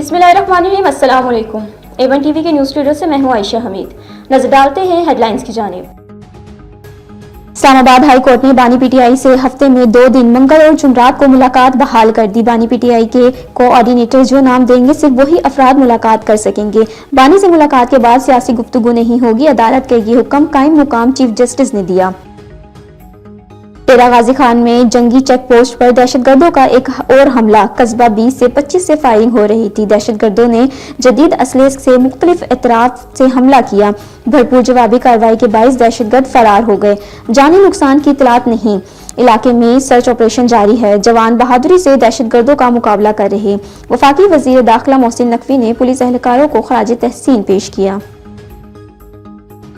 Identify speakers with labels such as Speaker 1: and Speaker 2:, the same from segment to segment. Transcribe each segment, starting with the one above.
Speaker 1: बिस्मिल्लाहिर्रहमानिर्रहीम। अस्सलाम वालेकुम। A1 टीवी के न्यूज़ स्टूडियो से मैं हूं आयशा हमीद। नजर डालते हैं हेडलाइंस की जानिब। इस्लामाबाद हाई कोर्ट ने बानी पीटीआई से हफ्ते में 2 दिन मंगल और जुमरात को मुलाकात बहाल कर दी। बानी पीटीआई के कोऑर्डिनेटर जो नाम देंगे सिर्फ वही अफराद मुलाकात कर सकेंगे। बानी से मुलाकात के बाद सियासी गुफ्तगू नहीं होगी। अदालत का ये हुक्म कायम मुकाम चीफ जस्टिस ने दिया। डेरा गाजी खान में जंगी चेक पोस्ट पर दहशतगर्दों का एक और हमला। कस्बा 20 से 25 से फायरिंग हो रही थी। दहशतगर्दों ने जदीद असले से मुख्तलिफ एतराफ से हमला किया। भरपूर जवाबी कार्रवाई के बाइस दहशतगर्द फरार हो गए। जानी नुकसान की इतलात नहीं। इलाके में सर्च ऑपरेशन जारी है। जवान बहादुरी से दहशतगर्दों का मुकाबला कर रहे। वफाकी वजीर दाखिला मोहसिन नकवी ने पुलिस एहलकारों को खराज तहसीन पेश किया।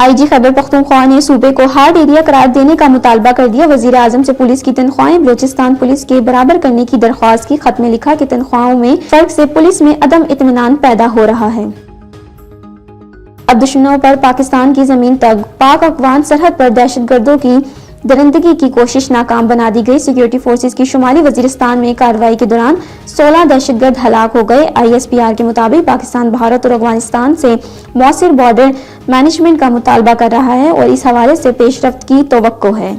Speaker 1: IG खैबर पख्तूनख्वा ने सूबे को हार्ड एरिया करार देने का मुतालबा कर दिया। वजीर आजम से पुलिस की तनख्वाहें बलूचिस्तान पुलिस के बराबर करने की दरख्वास्त की। खत में लिखा कि तनख्वाहों में फर्क से पुलिस में अदम इत्मीनान पैदा हो रहा है। अब दुश्मनों पर पाकिस्तान की जमीन तक पाक अफगान सरहद पर दहशतगर्दों की दरिंदगी की कोशिश नाकाम बना दी गई। सिक्योरिटी फोर्सेस की शुमाली वजीरिस्तान में कार्रवाई के दौरान 16 दहशतगर्द हलाक हो गए। ISPR के मुताबिक पाकिस्तान भारत और अफगानिस्तान से मौसर बॉर्डर मैनेजमेंट का मुतालबा कर रहा है और इस हवाले से पेशरफ्त की तवक्को है।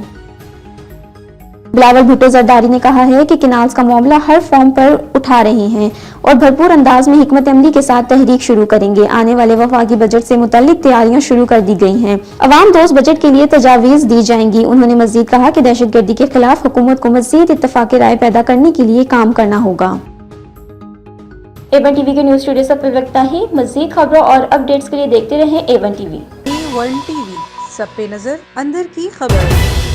Speaker 1: बिलावल भुट्टो जरदारी ने कहा है कि किनाल्स का मामला हर फॉर्म पर उठा रहे हैं और भरपूर अंदाज में हिकमत अमली के साथ तहरीक शुरू करेंगे। आने वाले वफाकी बजट से मुतल्लिक तैयारियां शुरू कर दी गई हैं। अवाम दोस्त बजट के लिए तजावीज दी जाएंगी। उन्होंने मजीद कहा कि दहशतगर्दी के खिलाफ हुकूमत को मजीद इत्तफाक़ी राय पैदा करने के लिए काम करना होगा। A1 टीवी के न्यूज़ स्टूडियो से अब तक ही। मजीद खबरों और अपडेट्स के लिए देखते रहें A1 टीवी।
Speaker 2: A1 टीवी, सब पे नजर, अंदर की खबर।